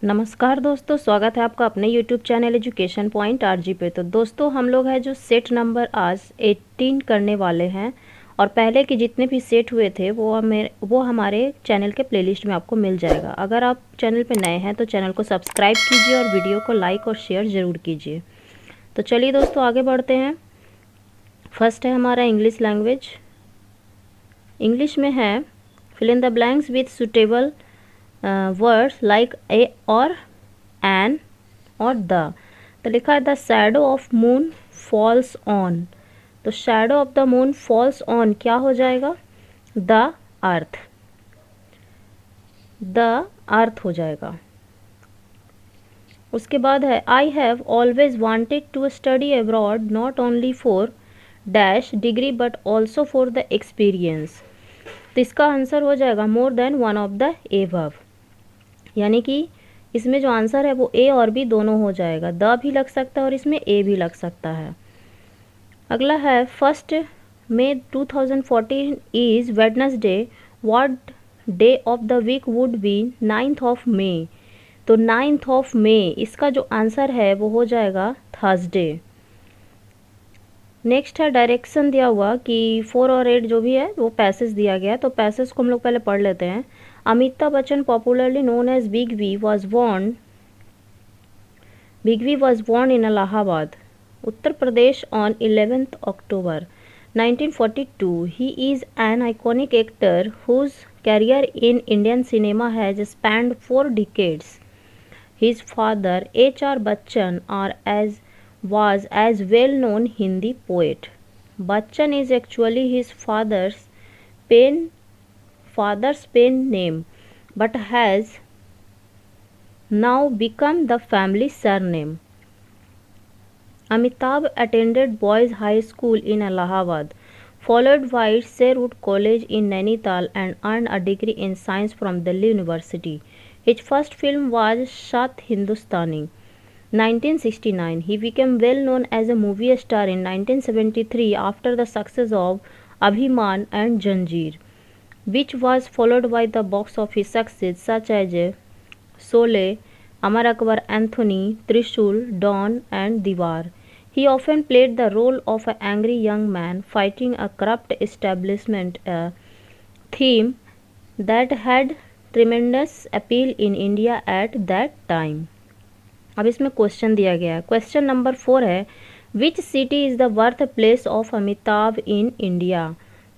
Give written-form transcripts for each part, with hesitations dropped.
नमस्कार दोस्तों, स्वागत है आपका अपने YouTube channel education point RG पे। तो दोस्तों हम लोग हैं जो सेट नंबर आज 18 करने वाले हैं और पहले के जितने भी सेट हुए थे वो हमारे चैनल के प्लेलिस्ट में आपको मिल जाएगा। अगर आप चैनल पे नए हैं तो चैनल को सब्सक्राइब कीजिए और वीडियो को लाइक और शेयर ज़रूर कीजिए। तो चलिए दोस्तों आगे बढ़ते हैं। फर्स्ट है हमारा इंग्लिश लैंग्वेज। इंग्लिश में है fill in the blanks with suitable words like a और एन और द। तो लिखा है the shadow of moon falls on. तो shadow of the moon falls on क्या हो जाएगा? The earth. द अर्थ हो जाएगा। उसके बाद है I have always wanted to study abroad not only for dash degree but also for the experience. तो इसका आंसर हो जाएगा more than one of the above. यानी कि इसमें जो आंसर है वो ए और बी दोनों हो जाएगा। द भी लग सकता है और इसमें ए भी लग सकता है। अगला है 1 May 2014 is Wednesday. What day of the week would be 9th of May. तो 9th ऑफ मई इसका जो आंसर है वो हो जाएगा थर्सडे। नेक्स्ट है डायरेक्शन दिया हुआ कि 4 और 8 जो भी है वो पैसेज दिया गया है। तो पैसेज को हम लोग पहले पढ़ लेते हैं। Amitabh Bachchan popularly known as big B was born in Allahabad, Uttar Pradesh on 11th October 1942. He is an iconic actor whose career in Indian cinema has spanned 4 decades. His father H.R. Bachchan was as well-known Hindi poet. Bachchan is actually his father's pen name, but has now become the family surname. Amitabh attended Boys High School in Allahabad, followed by Sherwood College in Nainital and earned a degree in science from Delhi University. His first film was Shat Hindustani, 1969. He became well known as a movie star in 1973 after the success of Abhiman and Janjeer, which was followed by the box office success such as Sholay, Amar Akbar Anthony, Trishul, Dawn and Diwar. He often played the role of an angry young man fighting a corrupt establishment, a theme that had tremendous appeal in India at that time. अब इसमें question दिया गया है। Question number 4 है which city is the birth place of Amitabh in India.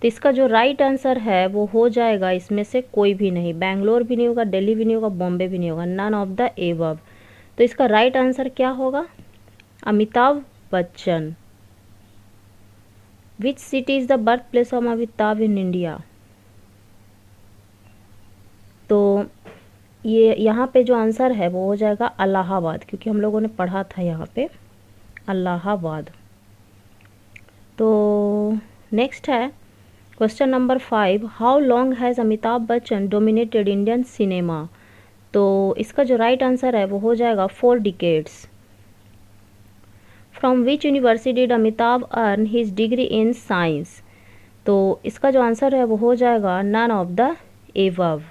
तो इसका जो right answer है वो हो जाएगा इसमें से कोई भी नहीं। बेंगलोर भी नहीं होगा, दिल्ली भी नहीं होगा, बॉम्बे भी नहीं होगा, नन ऑफ द एबव। तो इसका राइट आंसर क्या होगा? Amitabh Bachchan. Which city is the birth place of Amitabh in India. तो ये यहाँ पे जो आंसर है वो हो जाएगा इलाहाबाद, क्योंकि हम लोगों ने पढ़ा था यहाँ पे इलाहाबाद। तो नेक्स्ट है question number 5 how long has Amitabh Bachchan dominated Indian cinema. तो इसका जो राइट आंसर है वो हो जाएगा 4 decades. From which university did Amitabh earn his degree in science. तो इसका जो आंसर है वो हो जाएगा नन ऑफ द एबव।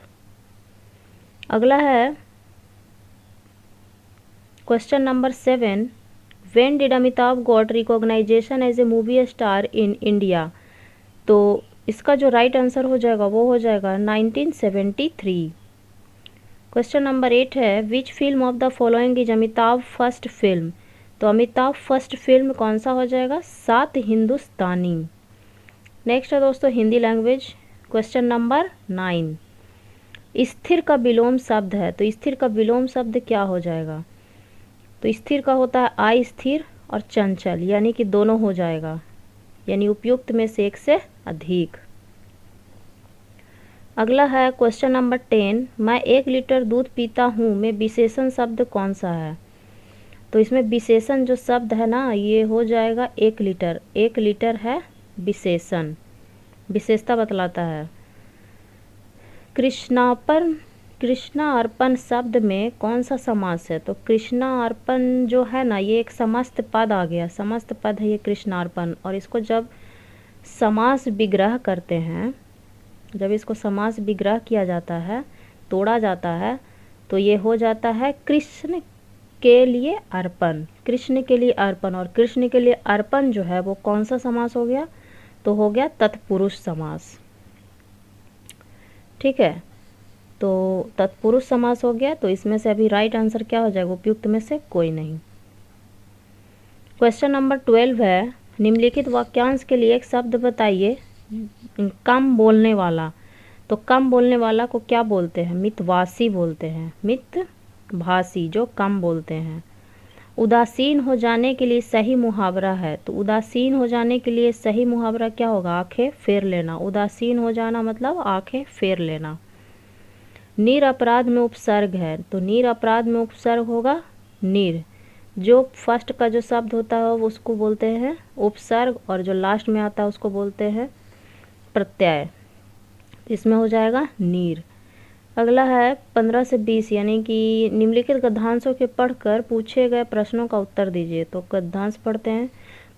अगला है question number 7 when did Amitabh got recognition as a movie star in India. तो इसका जो राइट आंसर हो जाएगा वो हो जाएगा 1973। क्वेश्चन नंबर 8 है which film of the following is Amitabh first film. तो अमिताभ फर्स्ट फिल्म कौन सा हो जाएगा? सात हिंदुस्तानी। नेक्स्ट है दोस्तों हिंदी लैंग्वेज। क्वेश्चन नंबर 9 स्थिर का विलोम शब्द है। तो स्थिर का विलोम शब्द क्या हो जाएगा? तो स्थिर का होता है अस्थिर और चंचल, यानी कि दोनों हो जाएगा, यानी उपयुक्त में से एक से अधिक। अगला है क्वेश्चन नंबर 10 मैं 1 लीटर दूध पीता हूँ में विशेषण शब्द कौन सा है। तो इसमें विशेषण जो शब्द है ना ये हो जाएगा 1 लीटर। 1 लीटर है विशेषण, विशेषता बतलाता है। कृष्णा अर्पण शब्द में कौन सा समास है। तो कृष्णा अर्पण जो है ना ये एक समस्त पद आ गया, समस्त पद है ये कृष्णार्पण। और इसको जब समास विग्रह करते हैं, जब इसको समास विग्रह किया जाता है, तोड़ा जाता है, तो ये हो जाता है कृष्ण के लिए अर्पण, कृष्ण के लिए अर्पण। और कृष्ण के लिए अर्पण जो है वो कौन सा समास हो गया, तो हो गया तत्पुरुष समास। ठीक है, तो तत्पुरुष समास हो गया। तो इसमें से अभी राइट आंसर क्या हो जाएगा, उपयुक्त में से कोई नहीं। क्वेश्चन नंबर 12 है, निम्नलिखित वाक्यांश के लिए एक शब्द बताइए कम बोलने वाला। तो कम बोलने वाला को क्या बोलते हैं, मितभाषी बोलते हैं, मितभाषी जो कम बोलते हैं। उदासीन हो जाने के लिए सही मुहावरा है, तो उदासीन हो जाने के लिए सही मुहावरा क्या होगा, आंखें फेर लेना। उदासीन हो जाना मतलब आंखें फेर लेना। निर अपराध में उपसर्ग है, तो निर अपराध में उपसर्ग होगा निर। जो फर्स्ट का जो शब्द होता है उसको बोलते हैं उपसर्ग, और जो लास्ट में आता है उसको बोलते हैं प्रत्यय। इसमें हो जाएगा नीर। अगला है 15 से 20, यानी कि निम्नलिखित गद्यांशों के पढ़कर पूछे गए प्रश्नों का उत्तर दीजिए। तो गद्यांश पढ़ते हैं।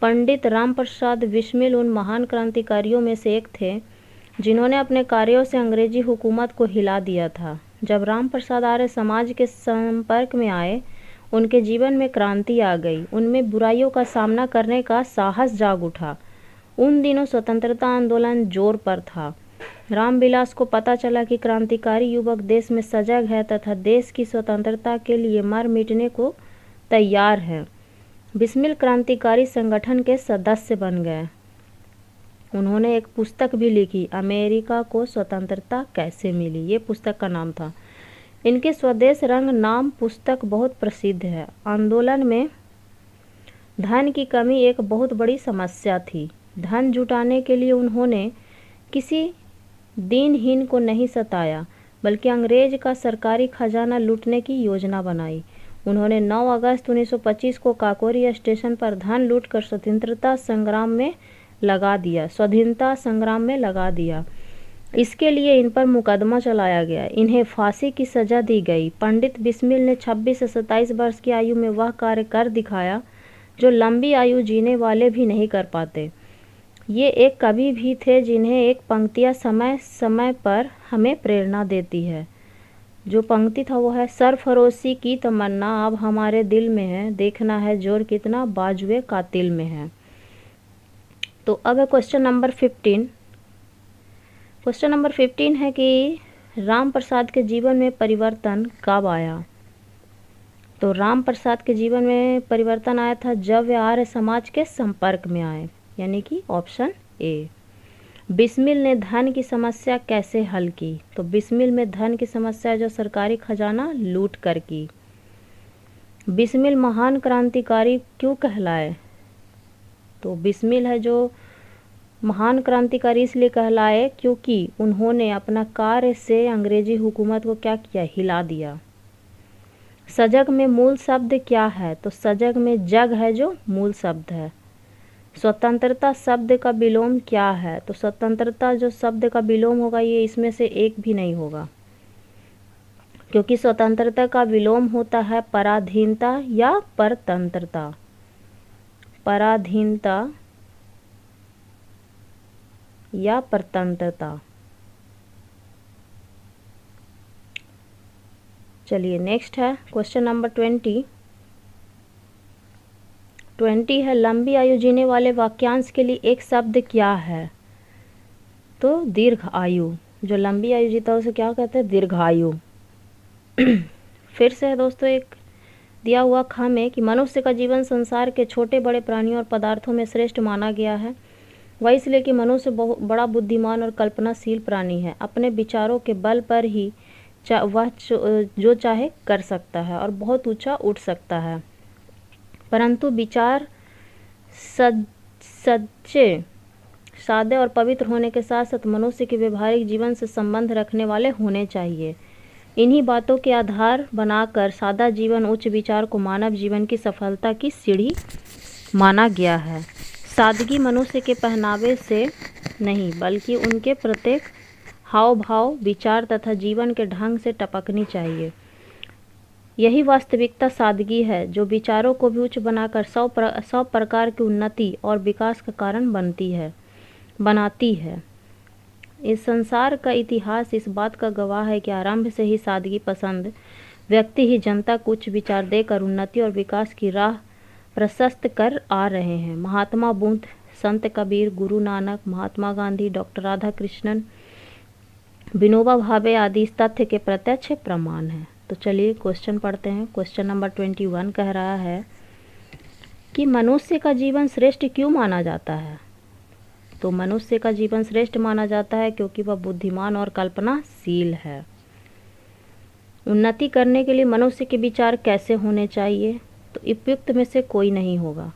पंडित राम प्रसाद बिस्मिल उन महान क्रांतिकारियों में से एक थे जिन्होंने अपने कार्यों से अंग्रेजी हुकूमत को हिला दिया था। जब राम प्रसाद आर्य समाज के संपर्क में आए, उनके जीवन में क्रांति आ गई, उनमें बुराइयों का सामना करने का साहस जाग उठा। उन दिनों स्वतंत्रता आंदोलन जोर पर था। रामविलास को पता चला कि क्रांतिकारी युवक देश में सजग है तथा देश की स्वतंत्रता के लिए मर मिटने को तैयार है। बिस्मिल क्रांतिकारी संगठन के सदस्य बन गए। उन्होंने एक पुस्तक भी लिखी, अमेरिका को स्वतंत्रता कैसे मिली, ये पुस्तक का नाम था। इनके स्वदेश रंग नाम पुस्तक बहुत प्रसिद्ध है। आंदोलन में धन की कमी एक बहुत बड़ी समस्या थी। धन जुटाने के लिए उन्होंने किसी दीनहीन को नहीं सताया, बल्कि अंग्रेज का सरकारी खजाना लूटने की योजना बनाई। उन्होंने 9 अगस्त 1925 को काकोरी स्टेशन पर धन लूटकर स्वाधीनता संग्राम में लगा दिया। इसके लिए इन पर मुकदमा चलाया गया। इन्हें फांसी की सजा दी गई। पंडित बिस्मिल ने 26 से 27 वर्ष की आयु में वह कार्य कर दिखाया जो लंबी आयु जीने वाले भी नहीं कर पाते। ये एक कवि भी थे जिन्हें एक पंक्तियाँ समय समय पर हमें प्रेरणा देती है। जो पंक्ति था वो है, सरफरोशी की तमन्ना अब हमारे दिल में है, देखना है जोर कितना बाजुए कातिल में है। तो अब है क्वेश्चन नंबर 15। क्वेश्चन नंबर 15 है कि राम प्रसाद के जीवन में परिवर्तन कब आया। तो राम प्रसाद के जीवन में परिवर्तन आया था जब वे आर्य समाज के संपर्क में आए, यानी कि ऑप्शन ए। बिस्मिल ने धन की समस्या कैसे हल की। तो बिस्मिल में धन की समस्या जो सरकारी खजाना लूट कर की। बिस्मिल महान क्रांतिकारी क्यों कहलाए। तो बिस्मिल है जो महान क्रांतिकारी इसलिए कहलाए क्योंकि उन्होंने अपना कार्य से अंग्रेजी हुकूमत को क्या किया, हिला दिया। सजग में मूल शब्द क्या है। तो सजग में जग है जो मूल शब्द है। स्वतंत्रता शब्द का विलोम क्या है। तो स्वतंत्रता जो शब्द का विलोम होगा ये इसमें से एक भी नहीं होगा, क्योंकि स्वतंत्रता का विलोम होता है पराधीनता या परतंत्रता। पराधीनता या परतंत्रता। चलिए नेक्स्ट है क्वेश्चन नंबर 20 है, लंबी आयु जीने वाले वाक्यांश के लिए एक शब्द क्या है। तो दीर्घ आयु। जो लंबी आयु जीता है उसे क्या कहते हैं, दीर्घायु। फिर से है दोस्तों एक दिया हुआ खाम है कि मनुष्य का जीवन संसार के छोटे बड़े प्राणियों और पदार्थों में श्रेष्ठ माना गया है। वह इसलिए कि मनुष्य बहुत बड़ा बुद्धिमान और कल्पनाशील प्राणी है। अपने विचारों के बल पर ही वह जो चाहे कर सकता है और बहुत ऊंचा उठ सकता है। परंतु विचार सच्चे, सादे और पवित्र होने के साथ साथ मनुष्य के व्यवहारिक जीवन से संबंध रखने वाले होने चाहिए। इन्हीं बातों के आधार बनाकर सादा जीवन उच्च विचार को मानव जीवन की सफलता की सीढ़ी माना गया है। सादगी मनुष्य के पहनावे से नहीं बल्कि उनके प्रत्येक हाव भाव, विचार तथा जीवन के ढंग से टपकनी चाहिए। यही वास्तविकता सादगी है जो विचारों को भी उच्च बनाकर 100 प्रकार की उन्नति और विकास का कारण बनाती है। इस संसार का इतिहास इस बात का गवाह है कि आरंभ से ही सादगी पसंद व्यक्ति ही जनता को उच्च विचार देकर उन्नति और विकास की राह प्रशस्त कर आ रहे हैं। महात्मा बुद्ध, संत कबीर, गुरु नानक, महात्मा गांधी, डॉक्टर राधाकृष्णन, विनोबा भावे आदि इस तथ्य के प्रत्यक्ष प्रमाण हैं। तो चलिए क्वेश्चन पढ़ते हैं। क्वेश्चन नंबर 21 कह रहा है कि मनुष्य का जीवन श्रेष्ठ क्यों माना जाता है। तो मनुष्य का जीवन श्रेष्ठ माना जाता है क्योंकि वह बुद्धिमान और कल्पनाशील है। उन्नति करने के लिए मनुष्य के विचार कैसे होने चाहिए, तो उपयुक्त में से कोई नहीं होगा,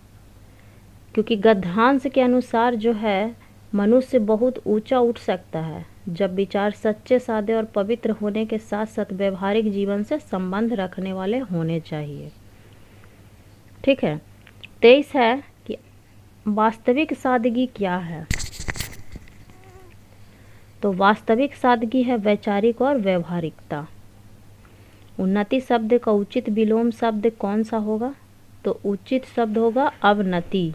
क्योंकि गद्यांश के अनुसार जो है मनुष्य बहुत ऊंचा उठ सकता है जब विचार सच्चे, सादे और पवित्र होने के साथ साथ व्यवहारिक जीवन से संबंध रखने वाले होने चाहिए। ठीक है। 23 है कि वास्तविक सादगी क्या है। तो वास्तविक सादगी है वैचारिक और व्यवहारिकता। उन्नति शब्द का उचित विलोम शब्द कौन सा होगा, तो उचित शब्द होगा अवनति।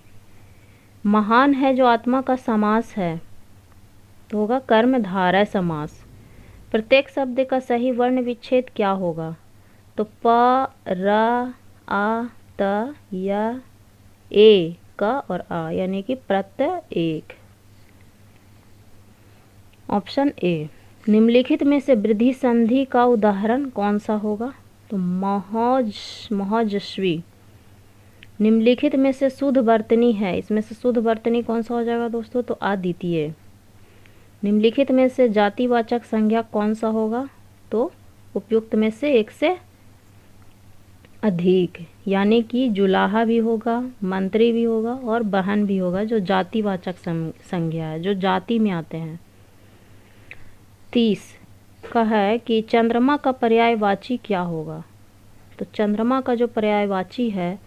महान है जो आत्मा का समास है, तो होगा कर्मधारय समास। प्रत्येक शब्द का सही वर्ण विच्छेद क्या होगा, तो प, र, आ, त, य, ए, क और आ, यानी कि प्रत्येक। Option A. निम्नलिखित में से वृद्धि संधि का उदाहरण कौन सा होगा, तो महोजस्वी। निम्नलिखित में से शुद्ध वर्तनी है, इसमें से शुद्ध वर्तनी कौन सा हो जाएगा दोस्तों, तो अद्वितीय। निम्नलिखित में से जातिवाचक संज्ञा कौन सा होगा, तो उपयुक्त में से एक से अधिक, यानी कि जुलाहा भी होगा, मंत्री भी होगा और बहन भी होगा, जो जातिवाचक संज्ञा है, जो जाति में आते हैं। 30 का है कि चंद्रमा का पर्यायवाची क्या होगा, तो चंद्रमा का जो पर्यायवाची है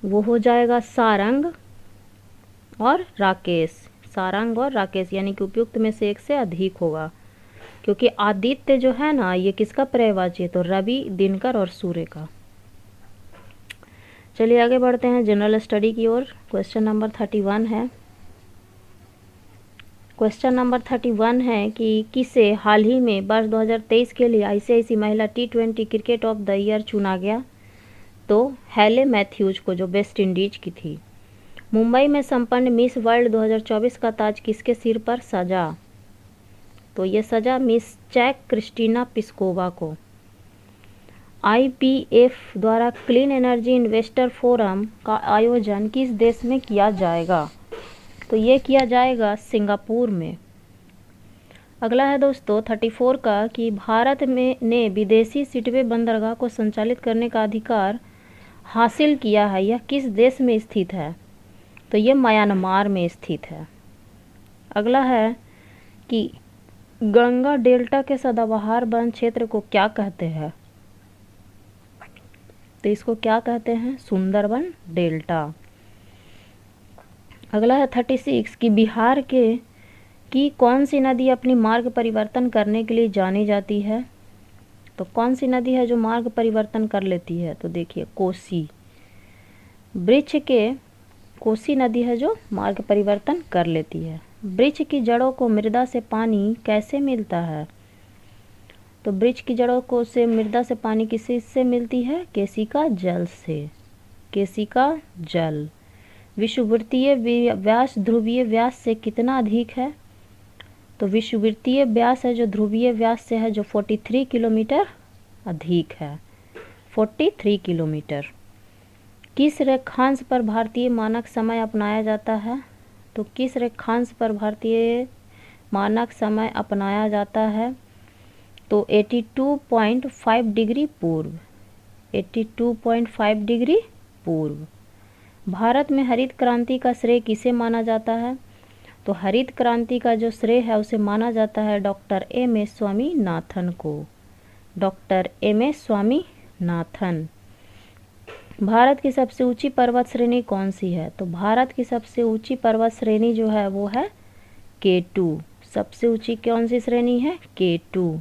वो हो जाएगा सारंग और राकेश। सारंग और राकेश, यानी कि उपयुक्त में से एक से अधिक होगा, क्योंकि आदित्य जो है ना ये किसका पर्यायवाची है, तो रवि, दिनकर और सूर्य का। चलिए आगे बढ़ते हैं जनरल स्टडी की ओर। क्वेश्चन नंबर 31 है। क्वेश्चन नंबर 31 है कि किसे हाल ही में वर्ष 2023 के लिए आईसीआईसी महिला T20 cricket of the year चुना गया, तो हेले मैथ्यूज को, जो वेस्ट इंडीज की थी। मुंबई में संपन्न मिस वर्ल्ड 2024 का ताज किसके सिर पर सजा, तो ये सजा मिस चेक क्रिस्टीना पिस्कोवा को। IPF द्वारा क्लीन एनर्जी इन्वेस्टर फोरम का आयोजन किस देश में किया जाएगा, तो ये किया जाएगा सिंगापुर में। अगला है दोस्तों 34 का कि भारत में ने विदेशी सिटवे बंदरगाह को संचालित करने का अधिकार हासिल किया है, यह किस देश में स्थित है, तो ये म्यांमार में स्थित है। अगला है कि गंगा डेल्टा के सदाबहार वन क्षेत्र को क्या कहते हैं, तो इसको क्या कहते हैं, सुंदरबन डेल्टा। अगला है 36 कि बिहार की कौन सी नदी अपनी मार्ग परिवर्तन करने के लिए जानी जाती है, तो कौन सी नदी है जो मार्ग परिवर्तन कर लेती है, तो देखिए कोसी। वृक्ष के कोसी नदी है जो मार्ग परिवर्तन कर लेती है। वृक्ष की जड़ों को मृदा से पानी कैसे मिलता है, तो वृक्ष की जड़ों को से मृदा से पानी किससे मिलती है, केशिका जल से। केशिका जल। विषुवृत्तीय व्यास ध्रुवीय व्यास से कितना अधिक है, तो विषुवृत्तीय व्यास है जो ध्रुवीय व्यास से है, जो 43 किलोमीटर अधिक है, 43 किलोमीटर। किस रेखांश पर भारतीय मानक समय अपनाया जाता है, तो किस रेखांश पर भारतीय मानक समय अपनाया जाता है, तो 82.5 डिग्री पूर्व, 82.5 डिग्री पूर्व। भारत में हरित क्रांति का श्रेय किसे माना जाता है, तो हरित क्रांति का जो श्रेय है उसे माना जाता है डॉक्टर M.A. स्वामीनाथन को, डॉक्टर M.A. स्वामीनाथन। भारत की सबसे ऊंची पर्वत श्रेणी कौन सी है, तो भारत की सबसे ऊंची पर्वत श्रेणी जो है वो है K2। सबसे ऊंची कौन सी श्रेणी है, K2।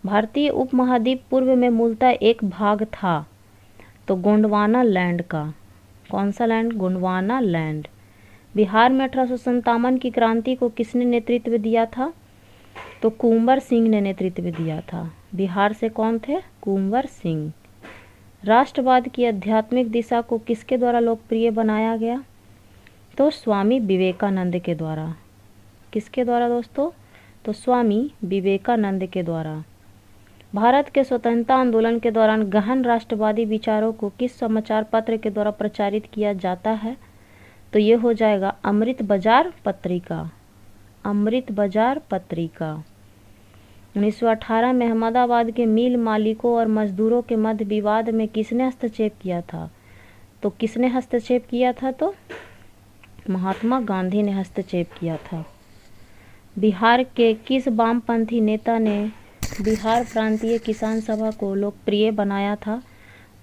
भारतीय उपमहाद्वीप पूर्व में मूलतः एक भाग था, तो गोंडवाना लैंड का। कौन सा लैंड, गोंडवाना लैंड। बिहार में 1857 की क्रांति को किसने नेतृत्व दिया था, तो कुंवर सिंह ने नेतृत्व दिया था। बिहार से कौन थे? कुंवर सिंह। राष्ट्रवाद की आध्यात्मिक दिशा को किसके द्वारा लोकप्रिय बनाया गया? तो स्वामी विवेकानंद के द्वारा। किसके द्वारा दोस्तों? तो स्वामी विवेकानंद के द्वारा। भारत के स्वतंत्रता आंदोलन के दौरान गहन राष्ट्रवादी विचारों को किस समाचार पत्र के द्वारा प्रचारित किया जाता है? तो ये हो जाएगा अमृत बाजार पत्रिका। अमृत बाजार पत्रिका। 1918 में अहमदाबाद के मिल मालिकों और मजदूरों के मध्य विवाद में किसने हस्तक्षेप किया था? तो किसने हस्तक्षेप किया था? तो महात्मा गांधी ने हस्तक्षेप किया था। बिहार के किस वामपंथी नेता ने बिहार प्रांतीय किसान सभा को लोकप्रिय बनाया था?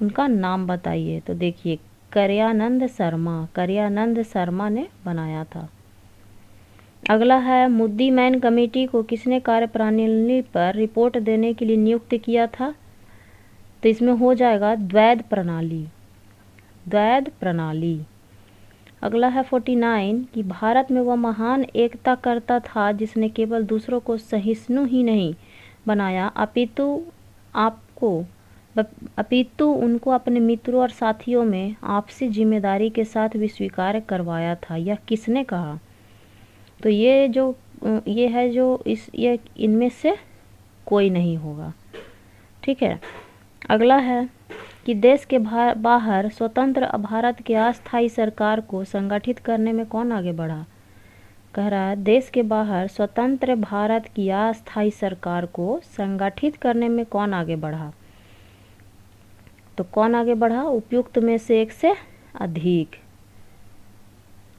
उनका नाम बताइए। तो देखिए करयानंद शर्मा। करयानंद शर्मा ने बनाया था। अगला है मुद्दी मैन कमेटी को किसने कार्यप्रणाली पर रिपोर्ट देने के लिए नियुक्त किया था? तो इसमें हो जाएगा द्वैध प्रणाली। द्वैध प्रणाली। अगला है 49 कि भारत में वह महान एकता करता था जिसने केवल दूसरों को सहिष्णु ही नहीं बनाया अपितु उनको अपने मित्रों और साथियों में आपसी जिम्मेदारी के साथ भी स्वीकार करवाया था। यह किसने कहा? तो ये इनमें से कोई नहीं होगा। ठीक है। अगला है कि देश के बाहर स्वतंत्र भारत के अस्थायी सरकार को संगठित करने में कौन आगे बढ़ा? कह रहा है देश के बाहर स्वतंत्र भारत की अस्थायी सरकार को संगठित करने में कौन आगे बढ़ा? तो कौन आगे बढ़ा? उपयुक्त में से एक से अधिक।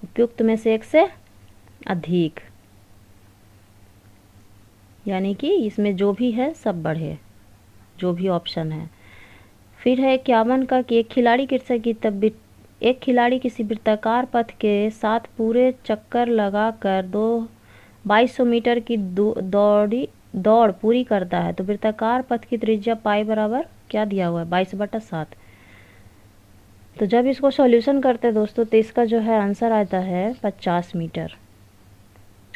उपयुक्त में से एक से अधिक, यानी कि इसमें जो भी है सब बढ़े, जो भी ऑप्शन है। फिर है 51 का कि एक खिलाड़ी किसी वृत्ताकार पथ के साथ पूरे चक्कर लगाकर 2200 मीटर की दौड़ पूरी करता है तो वृत्ताकार पथ की त्रिज्या पाई बराबर क्या दिया हुआ है? 22/7। तो जब इसको सॉल्यूशन करते हैं दोस्तों तो इसका जो है आंसर आता है 50 मीटर।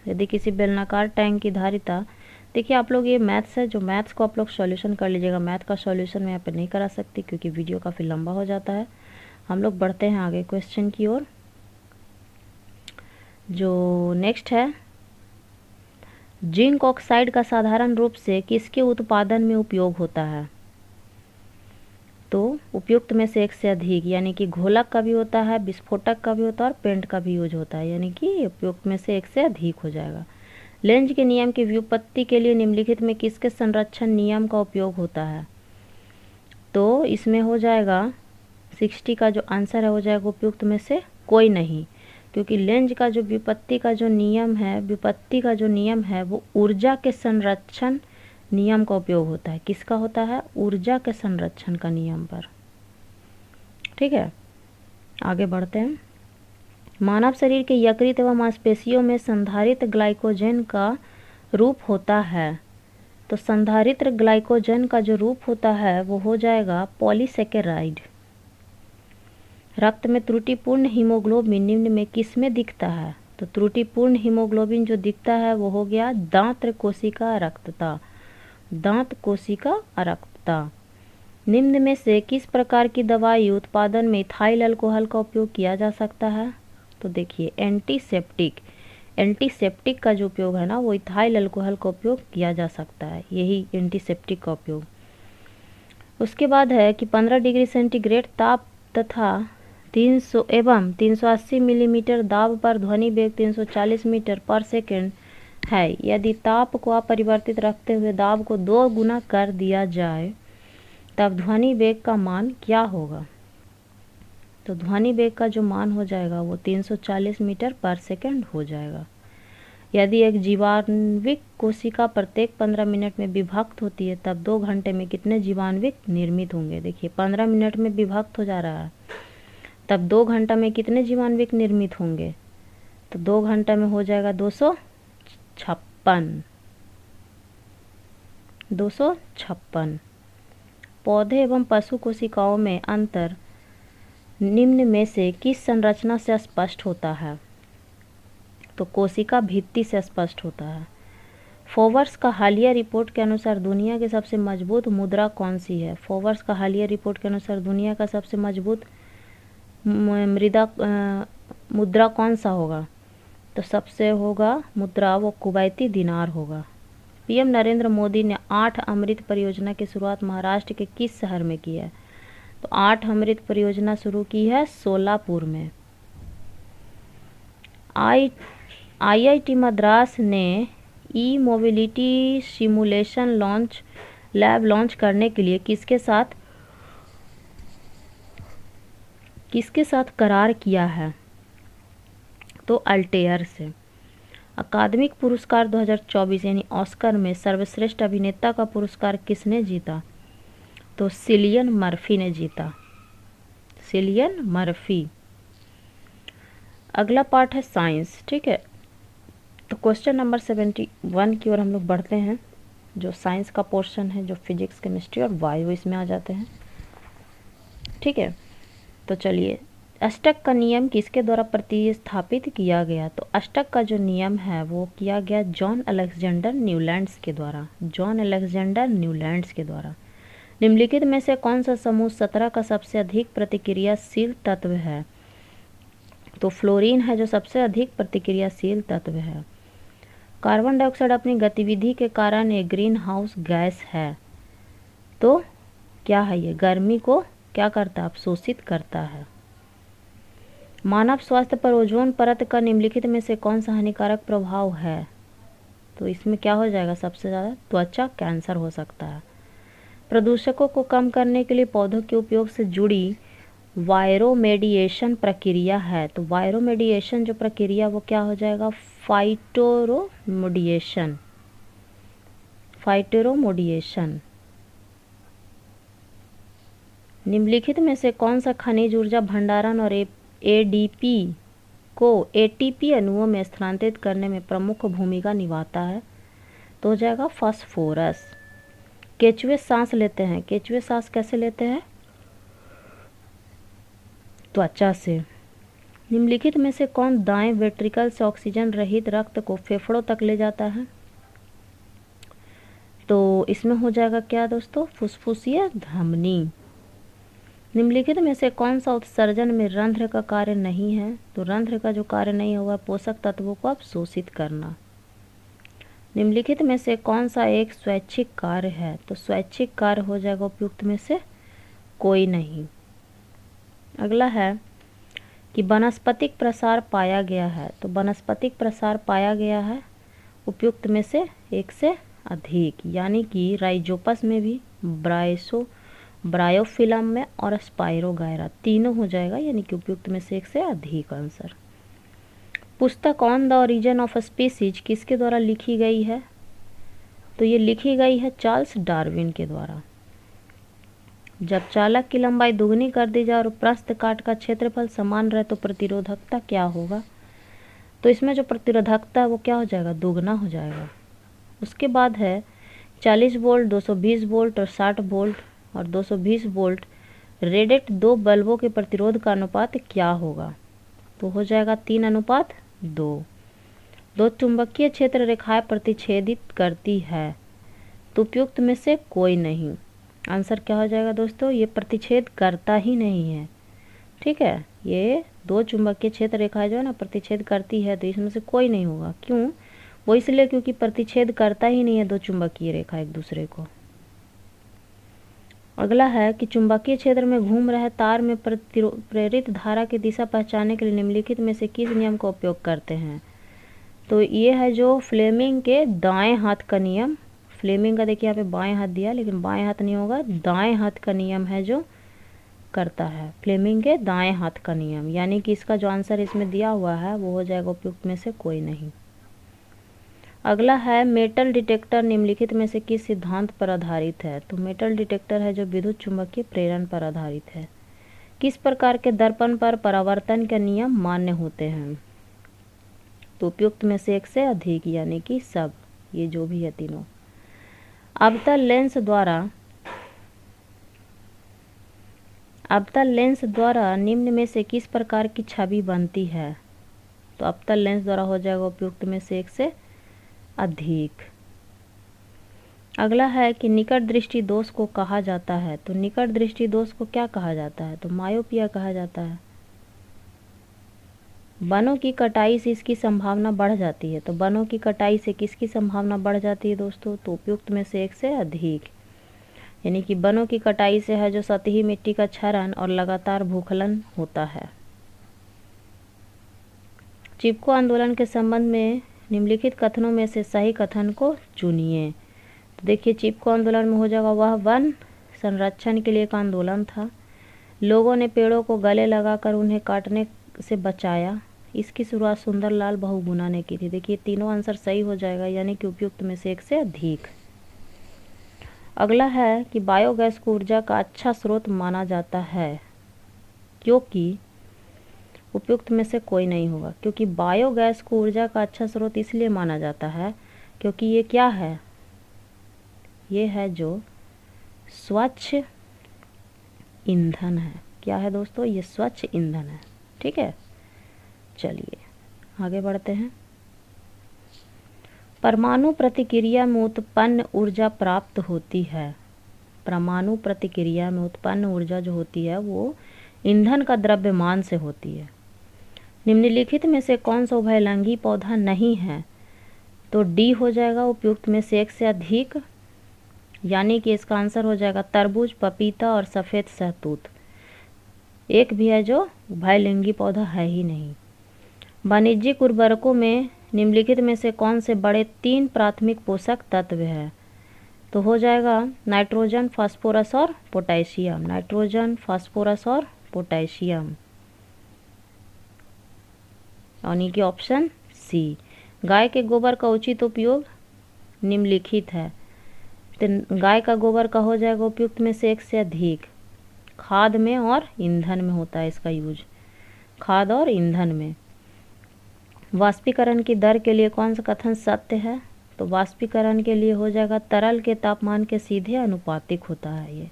यदि किसी बेलनाकार टैंक की धारिता, देखिए आप लोग ये मैथ्स है, जो मैथ्स को आप लोग सॉल्यूशन कर लीजिएगा। मैथ का सॉल्यूशन मैं यहाँ पे नहीं करा सकती क्योंकि वीडियो काफ़ी लंबा हो जाता है। हम लोग बढ़ते हैं आगे क्वेश्चन की ओर। जो नेक्स्ट है, जिंक ऑक्साइड का साधारण रूप से किसके उत्पादन में उपयोग होता है? तो उपयुक्त में से एक से अधिक, यानी कि घोलक का भी होता है, विस्फोटक का भी होता है और पेंट का भी यूज होता है, यानी कि उपयुक्त में से एक से अधिक हो जाएगा। लेंज के नियम की व्युत्पत्ति के लिए निम्नलिखित में किसके संरक्षण नियम का उपयोग होता है? तो इसमें हो जाएगा 60 का जो आंसर है हो जाएगा उपयुक्त में से कोई नहीं, क्योंकि लेंज का जो व्युत्पत्ति का जो नियम है वो ऊर्जा के संरक्षण नियम का उपयोग होता है। किसका होता है? ऊर्जा के संरक्षण का नियम पर। ठीक है, आगे बढ़ते हैं। मानव शरीर के यकृत एवं मांसपेशियों में संधारित ग्लाइकोजन का रूप होता है। तो संधारित ग्लाइकोजन का जो रूप होता है वो हो जाएगा पॉलीसेकेराइड। रक्त में त्रुटिपूर्ण हीमोग्लोबिन निम्न में किस में दिखता है? तो त्रुटिपूर्ण हीमोग्लोबिन जो दिखता है वो हो गया दांत कोशिका अरक्तता। दांत कोशिका अरक्तता। निम्न में से किस प्रकार की दवाई उत्पादन में इथाइल अल्कोहल का उपयोग किया जा सकता है? तो देखिए एंटीसेप्टिक का जो उपयोग है ना वो इथाइल अल्कोहल का उपयोग किया जा सकता है, यही एंटीसेप्टिक का उपयोग। उसके बाद है कि 15 डिग्री सेंटीग्रेड ताप तथा 300 एवं 380 मिलीमीटर दाब पर ध्वनि वेग 340 मीटर पर सेकेंड है। यदि ताप को अपरिवर्तित रखते हुए दाब को 2 गुना कर दिया जाए तब ध्वनि वेग का मान क्या होगा? तो ध्वनि वेग का जो मान हो जाएगा वो 340 मीटर पर सेकेंड हो जाएगा। यदि एक जीवाणुविक कोशिका प्रत्येक 15 मिनट में विभक्त होती है तब 2 घंटे में कितने जीवाणुविक निर्मित होंगे? देखिए 15 मिनट में विभक्त हो जा रहा है, तब 2 घंटा में कितने जीवाणुविक निर्मित होंगे? तो 2 घंटा में हो जाएगा 256। पौधे एवं पशु कोशिकाओं में अंतर निम्न में से किस संरचना से स्पष्ट होता है? तो कोशिका भित्ति से स्पष्ट होता है। फोर्ब्स का हालिया रिपोर्ट के अनुसार दुनिया की सबसे मजबूत मुद्रा कौन सी है? फोर्ब्स का हालिया रिपोर्ट के अनुसार दुनिया का सबसे मजबूत मुद्रा कौन सा होगा? तो सबसे होगा मुद्रा वो कुवैती दिनार होगा। पीएम नरेंद्र मोदी ने 8 अमृत परियोजना की शुरुआत महाराष्ट्र के किस शहर में की है? तो 8 अमृत परियोजना शुरू की है सोलापुर में। आईआईटी मद्रास ने ई मोबिलिटी सिमुलेशन लैब लॉन्च करने के लिए किसके साथ करार किया है? तो अल्टेयर से। अकादमिक पुरस्कार 2024 यानी ऑस्कर में सर्वश्रेष्ठ अभिनेता का पुरस्कार किसने जीता? तो सिलियन मर्फी ने जीता। Cillian Murphy. अगला पार्ट है साइंस, ठीक है। तो क्वेश्चन नंबर 71 की ओर हम लोग बढ़ते हैं, जो साइंस का पोर्शन है, जो फिजिक्स, केमिस्ट्री और बायो इसमें आ जाते हैं, ठीक है। तो चलिए, अष्टक का नियम किसके द्वारा प्रतिस्थापित किया गया? तो अष्टक का जो नियम है वो किया गया जॉन अलेक्जेंडर न्यूलैंड्स के द्वारा। जॉन अलेक्जेंडर न्यूलैंड्स के द्वारा। निम्नलिखित में से कौन सा समूह 17 का सबसे अधिक प्रतिक्रियाशील तत्व है? तो फ्लोरीन है जो सबसे अधिक प्रतिक्रियाशील तत्व है। कार्बन डाइऑक्साइड अपनी गतिविधि के कारण एक ग्रीन हाउस गैस है। तो क्या है ये? गर्मी को क्या करता है? अवशोषित करता है। मानव स्वास्थ्य पर ओजोन परत का निम्नलिखित में से कौन सा हानिकारक प्रभाव है? तो इसमें क्या हो जाएगा? सबसे ज़्यादा त्वचा कैंसर हो सकता है। प्रदूषकों को कम करने के लिए पौधों के उपयोग से जुड़ी वायरोमेडिएशन प्रक्रिया है। तो वायरोमेडिएशन जो प्रक्रिया वो क्या हो जाएगा? फाइटोरोमोडिएशन। फाइटोरोमोडिएशन। निम्नलिखित में से कौन सा खनिज ऊर्जा भंडारण और एडीपी को एटीपी अणुओं में स्थानांतरित करने में प्रमुख भूमिका निभाता है? तो हो जाएगा फास्फोरस। केचुए सांस लेते हैं। केचुए सांस कैसे लेते हैं? त्वचा से। निम्नलिखित में से कौन दाएं वेंट्रिकल से ऑक्सीजन रहित रक्त को फेफड़ों तक ले जाता है? तो इसमें हो जाएगा क्या दोस्तों? फुसफुसिया धमनी। निम्नलिखित में से कौन सा उत्सर्जन में रंध्र का कार्य नहीं है? तो रंध्र का जो कार्य नहीं होगा पोषक तत्वों को अवशोषित करना। निम्नलिखित में से कौन सा एक स्वैच्छिक कार्य है? तो स्वैच्छिक कार्य हो जाएगा उपयुक्त में से कोई नहीं। अगला है कि वनस्पतिक प्रसार पाया गया है। तो वनस्पतिक प्रसार पाया गया है उपयुक्त में से एक से अधिक, यानी कि राइजोपस में भी, ब्रायोफिलम में और स्पाइरोगायरा तीनों हो जाएगा, यानी कि उपयुक्त में से एक से अधिक आंसर। पुस्तक on the origin of species किसके द्वारा लिखी गई है? तो ये लिखी गई है चार्ल्स डार्विन के द्वारा। जब चालक की लंबाई दुगनी कर दी जाए और प्रस्थ काट का क्षेत्रफल समान रहे तो प्रतिरोधकता क्या होगा? तो इसमें जो प्रतिरोधकता है वो क्या हो जाएगा? दुगना हो जाएगा। उसके बाद है 40 वोल्ट, 220 वोल्ट और 60 वोल्ट और 220 वोल्ट रेडेट दो बल्बों के प्रतिरोध का अनुपात क्या होगा? तो हो जाएगा 3:2। दो चुंबकीय क्षेत्र रेखाएं प्रतिच्छेदित करती है। तो उपयुक्त में से कोई नहीं। आंसर क्या हो जाएगा दोस्तों? ये प्रतिच्छेद करता ही नहीं है, ठीक है। ये दो चुंबकीय क्षेत्र रेखाएं जो है ना प्रतिच्छेद करती है, तो इसमें से कोई नहीं होगा। क्यों? वो इसलिए क्योंकि प्रतिच्छेद करता ही नहीं है दो चुंबकीय रेखा एक दूसरे को। अगला है कि चुंबकीय क्षेत्र में घूम रहे तार में प्रेरित धारा की दिशा पहचानने के लिए निम्नलिखित में से किस नियम का उपयोग करते हैं? तो ये है जो फ्लेमिंग के दाएं हाथ का नियम। फ्लेमिंग का देखिए यहाँ पे बाएं हाथ दिया, लेकिन बाएं हाथ नहीं होगा, दाएं हाथ का नियम है जो करता है। फ्लेमिंग के दाएं हाथ का नियम, यानी कि इसका जो आंसर इसमें दिया हुआ है वो हो जाएगा उपयुक्त में से कोई नहीं। अगला है मेटल डिटेक्टर निम्नलिखित में से किस सिद्धांत पर आधारित है? तो मेटल डिटेक्टर है जो विद्युत चुंबकीय प्रेरण पर आधारित है। किस प्रकार के दर्पण पर परावर्तन के नियम मान्य होते हैं? तो उपयुक्त में से एक से अधिक, यानी कि सब, ये जो भी है तीनों। अवतल लेंस द्वारा निम्न में से किस प्रकार की छवि बनती है? तो अवतल लेंस द्वारा हो जाएगा उपयुक्त में से एक से अधिक। अगला है कि निकट दृष्टि दोष को कहा जाता है, तो निकट दृष्टि दोष को क्या कहा जाता है, तो मायोपिया कहा जाता है। वनों की कटाई से इसकी संभावना बढ़ जाती है, तो वनों की कटाई से किसकी संभावना बढ़ जाती है दोस्तों, तो उपयुक्त में से एक से अधिक, यानी कि वनों की कटाई से है जो सतही मिट्टी का क्षरण और लगातार भूस्खलन होता है। चिपको आंदोलन के संबंध में निम्नलिखित कथनों में से सही कथन को चुनिए। तो देखिए, चिपको आंदोलन में हो जाएगा वह वन संरक्षण के लिए एक आंदोलन था। लोगों ने पेड़ों को गले लगाकर उन्हें काटने से बचाया। इसकी शुरुआत सुंदरलाल बहुगुणा ने की थी। देखिए, तीनों आंसर सही हो जाएगा, यानी कि उपयुक्त में से एक से अधिक। अगला है कि बायोगैस को ऊर्जा का अच्छा स्रोत माना जाता है, क्योंकि उपयुक्त में से कोई नहीं होगा, क्योंकि बायोगैस को ऊर्जा का अच्छा स्रोत इसलिए माना जाता है क्योंकि ये क्या है, ये है जो स्वच्छ ईंधन है। क्या है दोस्तों, ये स्वच्छ ईंधन है। ठीक है, चलिए आगे बढ़ते हैं। परमाणु प्रतिक्रिया में उत्पन्न ऊर्जा प्राप्त होती है। परमाणु प्रतिक्रिया में उत्पन्न ऊर्जा जो होती है वो ईंधन का द्रव्यमान से होती है। निम्नलिखित में से कौन सा उभयलिंगी पौधा नहीं है, तो डी हो जाएगा उपयुक्त में से एक से अधिक, यानी कि इसका आंसर हो जाएगा तरबूज, पपीता और सफ़ेद शहतूत। एक भी है जो उभयलिंगी पौधा है ही नहीं। वाणिज्यिक उर्वरकों में निम्नलिखित में से कौन से बड़े 3 प्राथमिक पोषक तत्व है, तो हो जाएगा नाइट्रोजन, फास्फोरस और पोटेशियम। नाइट्रोजन, फास्फोरस और पोटेशियम, यानी कि ऑप्शन सी। गाय के गोबर का उचित उपयोग निम्नलिखित है, तो गाय का गोबर का हो जाएगा उपयुक्त में से एक से अधिक। खाद में और ईंधन में होता है इसका यूज, खाद और ईंधन में। वाष्पीकरण की दर के लिए कौन सा कथन सत्य है, तो वाष्पीकरण के लिए हो जाएगा तरल के तापमान के सीधे अनुपातिक होता है ये।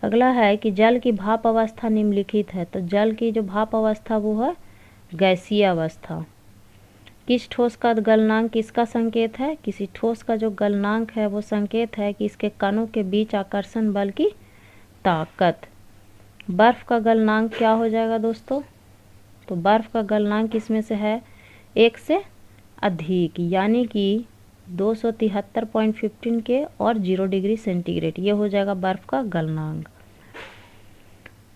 अगला है कि जल की भाप अवस्था निम्नलिखित है, तो जल की जो भाप अवस्था वो है गैसीय अवस्था। किस ठोस का गलनांक किसका संकेत है, किसी ठोस का जो गलनांक है वो संकेत है कि इसके कणों के बीच आकर्षण बल की ताकत। बर्फ का गलनांक क्या हो जाएगा दोस्तों, तो बर्फ का गलनांक इसमें से है एक से अधिक, यानी कि 273.15 के और 0 डिग्री सेंटीग्रेड, ये हो जाएगा बर्फ का गलनांक।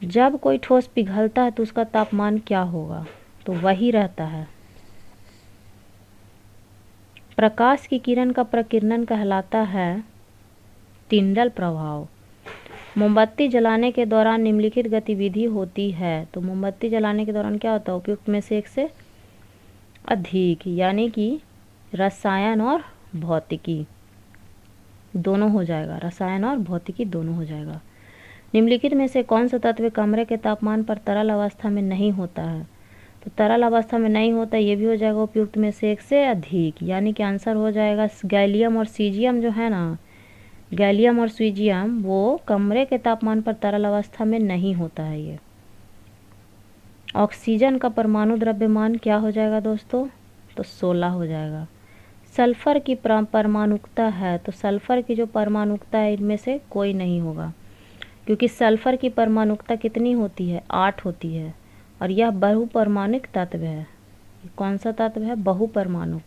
जब कोई ठोस पिघलता है तो उसका तापमान क्या होगा, तो वही रहता है। प्रकाश की किरण का प्रकीर्णन कहलाता है टिंडल प्रभाव। मोमबत्ती जलाने के दौरान निम्नलिखित गतिविधि होती है, तो मोमबत्ती जलाने के दौरान क्या होता है, उपयुक्त में से एक से अधिक, यानी कि रसायन और भौतिकी दोनों हो जाएगा, रसायन और भौतिकी दोनों हो जाएगा। निम्नलिखित में से कौन सा तत्व कमरे के तापमान पर तरल अवस्था में नहीं होता है, तो तरल अवस्था में नहीं होता, ये भी हो जाएगा उपयुक्त में से एक से अधिक, यानी कि आंसर हो जाएगा गैलियम और सीजियम जो है ना, गैलियम और सीजियम वो कमरे के तापमान पर तरल अवस्था में नहीं होता है ये। ऑक्सीजन का परमाणु द्रव्यमान क्या हो जाएगा दोस्तों, तो 16 हो जाएगा। सल्फर की परमाणुकता है, तो सल्फर की जो परमाणुकता है इनमें से कोई नहीं होगा, क्योंकि सल्फर की परमाणुकता कितनी होती है, 8 होती है, और यह बहुपरमाणुक तत्व है। कौन सा तत्व है, बहुपरमाणु।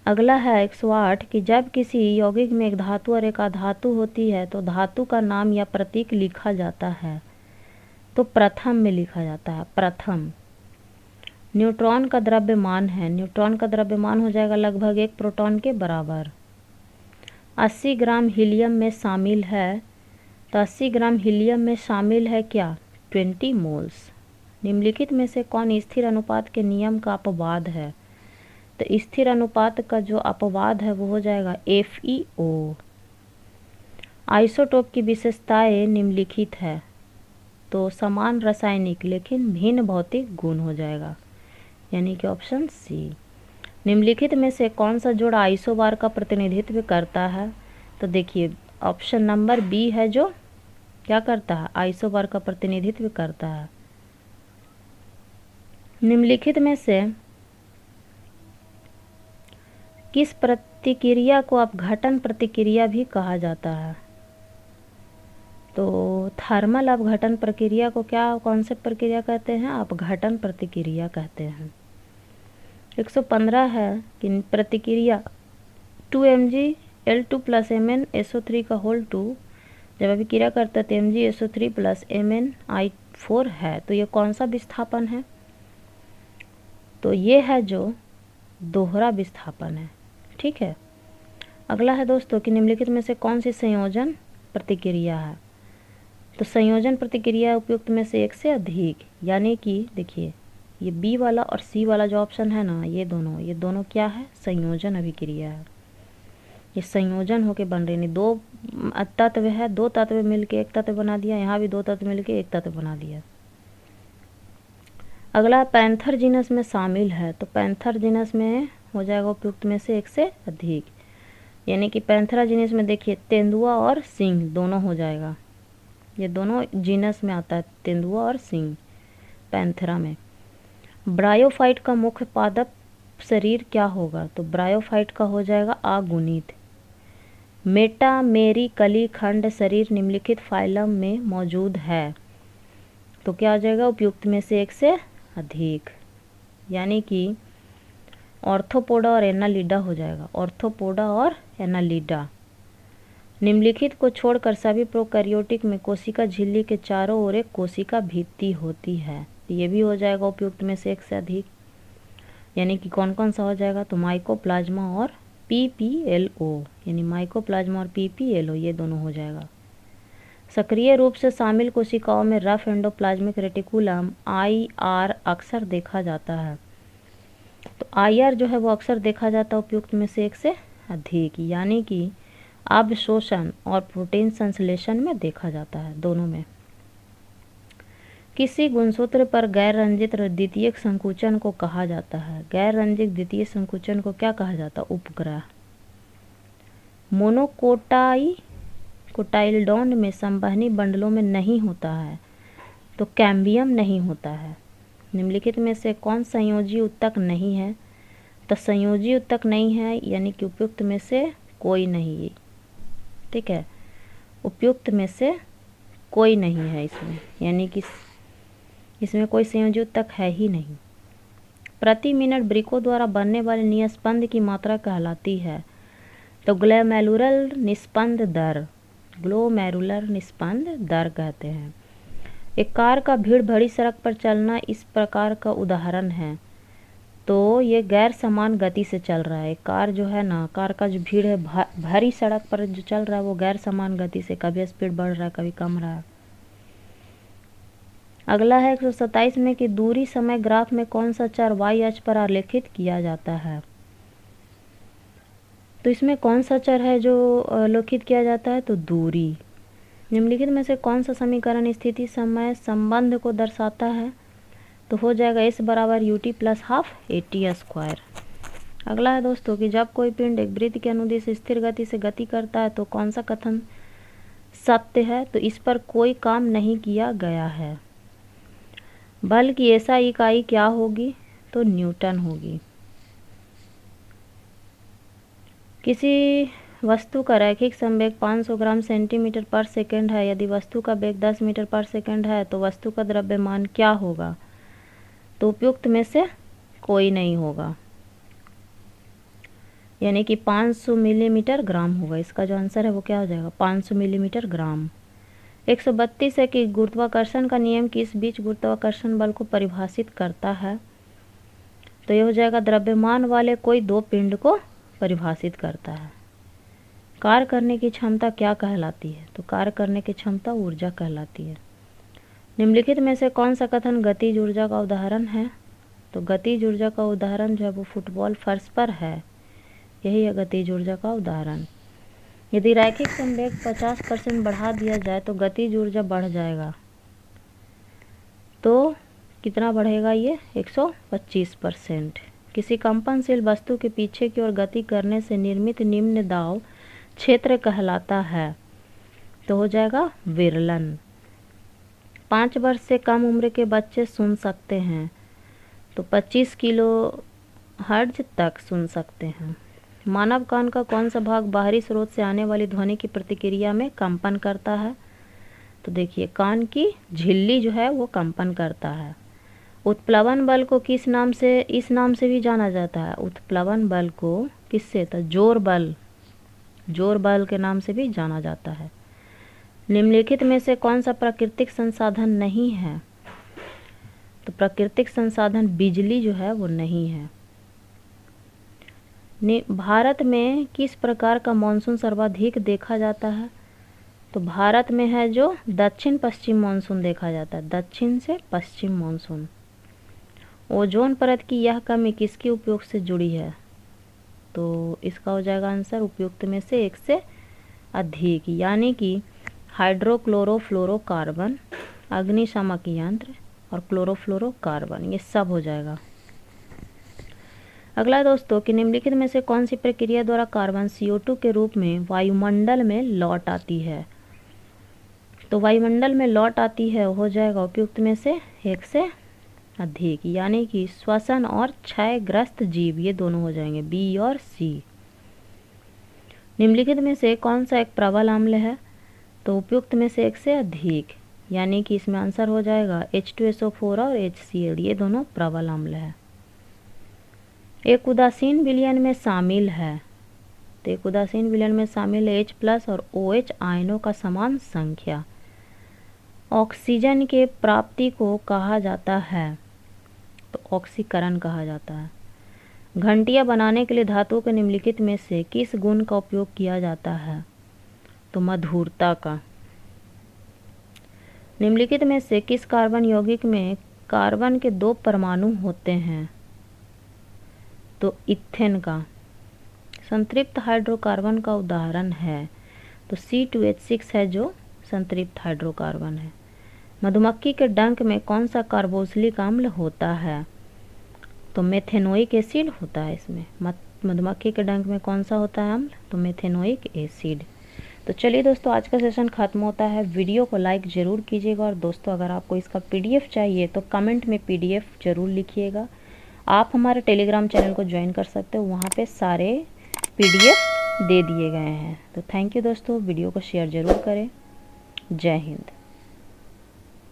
अगला है 108 कि जब किसी यौगिक में एक धातु और एक अधातु होती है तो धातु का नाम या प्रतीक लिखा जाता है, तो प्रथम में लिखा जाता है, प्रथम। न्यूट्रॉन का द्रव्यमान है, न्यूट्रॉन का द्रव्यमान हो जाएगा लगभग 1 प्रोटॉन के बराबर। 80 ग्राम हीलियम में शामिल है, तो 80 ग्राम हीलियम में शामिल है क्या, 20 मोल्स। निम्नलिखित में से कौन स्थिर अनुपात के नियम का अपवाद है, तो स्थिर अनुपात का जो अपवाद है वो हो जाएगा FeO। आइसोटोप की विशेषताएं निम्नलिखित है, तो समान रासायनिक लेकिन भिन्न भौतिक गुण हो जाएगा, यानी कि ऑप्शन सी। निम्नलिखित में से कौन सा जोड़ आइसोबार का प्रतिनिधित्व करता है, तो देखिए ऑप्शन नंबर बी है जो क्या करता है, आइसोबार का प्रतिनिधित्व करता है। निम्नलिखित में से प्रतिक्रिया को अपघटन प्रतिक्रिया भी कहा जाता है। तो थर्मल अपघटन प्रक्रिया को क्या कौन से प्रक्रिया कहते हैं? अपघटन प्रतिक्रिया कहते हैं। 115 है कि प्रतिक्रिया 2Mg L2 + MnSO3 का होल 2 जब अभिक्रिया करता है तो MgSO3 + MnI4 है। तो ये कौन सा विस्थापन है? तो ये है जो दोहरा विस्थापन है। ठीक है। अगला है दोस्तों कि निम्नलिखित में से कौन सी संयोजन प्रतिक्रिया है? तो संयोजन प्रतिक्रिया उपयुक्त में से एक से अधिक, यानी कि देखिए ये बी वाला और सी वाला जो ऑप्शन है ना, ये दोनों क्या है? संयोजन अभिक्रिया है। ये संयोजन होके बन रही, नहीं दो तत्व है, दो तत्व मिलके एक तत्व बना दिया, यहाँ भी दो तत्व मिलके एक तत्व बना दिया। अगला पैंथर जीनस में शामिल है, तो पैंथर जीनस में हो जाएगा उपयुक्त में से एक से अधिक, यानी कि पैंथरा जीनस में देखिए तेंदुआ और सिंह दोनों हो जाएगा। ये दोनों जीनस में आता है, तेंदुआ और सिंह पैंथरा में। ब्रायोफाइट का मुख्य पादप शरीर क्या होगा? तो ब्रायोफाइट का हो जाएगा अगुणित। मेटामेरिकली खंड शरीर निम्नलिखित फाइलम में मौजूद है, तो क्या हो जाएगा? उपयुक्त में से एक से अधिक, यानी कि ऑर्थोपोडा और एनालिडा हो जाएगा। ऑर्थोपोडा और एनालिडा। निम्नलिखित को छोड़कर सभी प्रोकैरियोटिक में कोशिका झिल्ली के चारों ओर एक कोशिका भित्ति होती है, ये भी हो जाएगा उपयुक्त में से एक से अधिक, यानी कि कौन कौन सा हो जाएगा? तो माइकोप्लाज्मा और PPLO, यानी माइकोप्लाज्मा और PPLO ये दोनों हो जाएगा। सक्रिय रूप से शामिल कोशिकाओं में रफ एंडोप्लाज्मिक रेटिकुलम IR अक्सर देखा जाता है, तो IR जो है वो अक्सर देखा जाता है उपयुक्त में से एक से अधिक, यानी कि अवशोषण और प्रोटीन संश्लेषण में देखा जाता है, दोनों में। किसी गुणसूत्र पर गैर रंजित द्वितीयक संकुचन को कहा जाता है। गैर रंजित द्वितीय संकुचन को क्या कहा जाता है? उपग्रह। कोटाइलडॉन में संवहनी बंडलों में नहीं होता है, तो कैम्बियम नहीं होता है। निम्नलिखित में से कौन संयोजी उत्तक नहीं है? तो संयोजी उत्तक नहीं है, यानी कि उपयुक्त में से कोई नहीं। ठीक है, उपयुक्त में से कोई नहीं है इसमें, यानी कि इसमें कोई संयोजी उत्तक है ही नहीं। प्रति मिनट वृक्कों द्वारा बनने वाले निस्पंद की मात्रा कहलाती है, तो ग्लोमेरुलर निस्पंद दर, ग्लोमेरुलर निस्पंद दर कहते हैं। एक कार का भीड़ भरी सड़क पर चलना इस प्रकार का उदाहरण है, तो ये गैर समान गति से चल रहा है। कार जो है ना, कार का जो भीड़ है भरी सड़क पर जो चल रहा है वो गैर समान गति से, कभी स्पीड बढ़ रहा है कभी कम रहा है। अगला है 127 में कि दूरी समय ग्राफ में कौन सा चर y अक्ष पर आलेखित किया जाता है? तो इसमें कौन सा चर है जो आलेखित किया जाता है? तो दूरी। निम्नलिखित में से कौन सा समीकरण स्थिति समय संबंध को दर्शाता है? तो हो जाएगा S = UT + ½ AT²। अगला है दोस्तों कि जब कोई पिंड एक वृत्त के अनुदिश स्थिर गति से गति करता है तो कौन सा कथन सत्य है? तो इस पर कोई काम नहीं किया गया है, बल्कि ऐसा इकाई क्या होगी? तो न्यूटन होगी। किसी वस्तु का रैखिक संवेग 500 ग्राम सेंटीमीटर पर सेकंड है, यदि वस्तु का वेग 10 मीटर पर सेकंड है तो वस्तु का द्रव्यमान क्या होगा? तो उपयुक्त में से कोई नहीं होगा, यानी कि 500 मिलीमीटर ग्राम होगा। इसका जो आंसर है वो क्या हो जाएगा? 500 मिलीमीटर ग्राम। 132 है कि गुरुत्वाकर्षण का नियम किस बीच गुरुत्वाकर्षण बल को परिभाषित करता है? तो ये हो जाएगा द्रव्यमान वाले कोई दो पिंड को परिभाषित करता है। कार्य करने की क्षमता क्या कहलाती है? तो कार्य करने की क्षमता ऊर्जा कहलाती है। निम्नलिखित में से कौन सा कथन गतिज ऊर्जा का उदाहरण है? तो गतिज ऊर्जा का उदाहरण जो है वो फुटबॉल फर्श पर है, यही है गतिज ऊर्जा का उदाहरण। यदि रैखिक संवेग 50% बढ़ा दिया जाए तो गतिज ऊर्जा बढ़ जाएगा, तो कितना बढ़ेगा ये? 125%। किसी कंपनशील वस्तु के पीछे की ओर गति करने से निर्मित निम्न दाब क्षेत्र कहलाता है, तो हो जाएगा विरलन। 5 वर्ष से कम उम्र के बच्चे सुन सकते हैं, तो 25 किलो हर्ट्ज तक सुन सकते हैं। मानव कान का कौन सा भाग बाहरी स्रोत से आने वाली ध्वनि की प्रतिक्रिया में कंपन करता है? तो देखिए, कान की झिल्ली जो है वो कंपन करता है। उत्प्लवन बल को किस नाम से, इस नाम से भी जाना जाता है। उत्प्लवन बल को किससे? तो जोर बल, जोर बल के नाम से भी जाना जाता है। निम्नलिखित में से कौन सा प्राकृतिक संसाधन नहीं है? तो प्राकृतिक संसाधन बिजली जो है वो नहीं है। भारत में किस प्रकार का मानसून सर्वाधिक देखा जाता है? तो भारत में है जो दक्षिण पश्चिम मानसून देखा जाता है, दक्षिण से पश्चिम मानसून। ओजोन परत की यह कमी किसके उपयोग से जुड़ी है? तो इसका हो जाएगा आंसर उपयुक्त में से एक से अधिक, यानी कि हाइड्रोक्लोरोफ्लोरोकार्बन, अग्निशामक यंत्र और क्लोरोफ्लोरोकार्बन, ये सब हो जाएगा। अगला दोस्तों कि निम्नलिखित में से कौन सी प्रक्रिया द्वारा कार्बन CO2 के रूप में वायुमंडल में लौट आती है? तो वायुमंडल में लौट आती है हो जाएगा उपयुक्त में से एक से अधिक, यानी कि श्वसन और क्षयग्रस्त जीव, ये दोनों हो जाएंगे बी और सी। निम्नलिखित में से कौन सा एक प्रबल अम्ल है? तो उपयुक्त में से एक से अधिक, यानी कि इसमें आंसर हो जाएगा H2SO4 और HCl, ये दोनों प्रबल अम्ल है। एक उदासीन विलयन में शामिल है, तो एक उदासीन विलयन में शामिल है H+ और OH आयनों का समान संख्या। ऑक्सीजन के प्राप्ति को कहा जाता है, तो ऑक्सीकरण कहा जाता है। घंटियां बनाने के लिए धातु के निम्नलिखित में से किस गुण का उपयोग किया जाता है? तो मधुरता का। निम्नलिखित में से किस कार्बन यौगिक में कार्बन के 2 परमाणु होते हैं? तो इथेन का। संतृप्त हाइड्रोकार्बन का उदाहरण है, तो C2H6 है जो संतृप्त हाइड्रोकार्बन है। मधुमक्खी के डंक में कौन सा कार्बोक्सिलिक अम्ल होता है? तो मेथेनोइक एसिड होता है इसमें। मधुमक्खी के डंक में कौन सा होता है अम्ल? तो मेथेनोइक एसिड। तो चलिए दोस्तों, आज का सेशन खत्म होता है। वीडियो को लाइक ज़रूर कीजिएगा और दोस्तों अगर आपको इसका PDF चाहिए तो कमेंट में PDF ज़रूर लिखिएगा। आप हमारे टेलीग्राम चैनल को ज्वाइन कर सकते हो, वहाँ पे सारे PDF दे दिए गए हैं। तो थैंक यू दोस्तों, वीडियो को शेयर ज़रूर करें। जय हिंद।